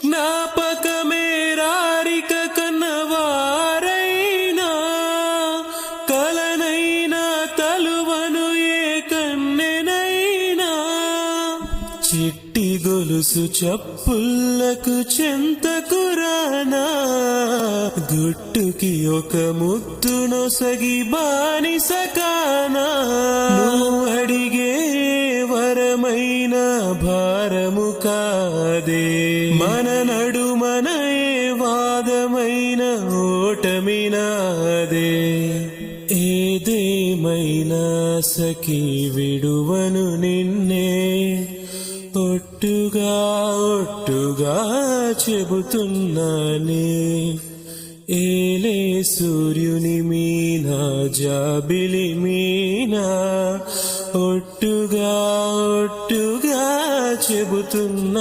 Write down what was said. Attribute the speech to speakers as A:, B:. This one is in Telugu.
A: జ్ఞాపకమే రారిక కన్నవారైనా కలనైనా తలువను ఏ కన్నెనైనా చిట్టి గొలుసు చప్పుళ్లకు చెంతకురానా గుట్టుకి ఒక ముద్దు నొసగి బానిస కానా నువ్వు అడిగే వరమైన భారము కాదే మన నడుమన ఏ వాదమైన ఓటమినాదే ఏదేమైనా సఖీ విడువను నిన్నే ఒట్టుగా చెబుతున్నానే ఏలే సూర్యుని మీనా జాబిలి మీనా ఒట్టుగా చెబుతున్నా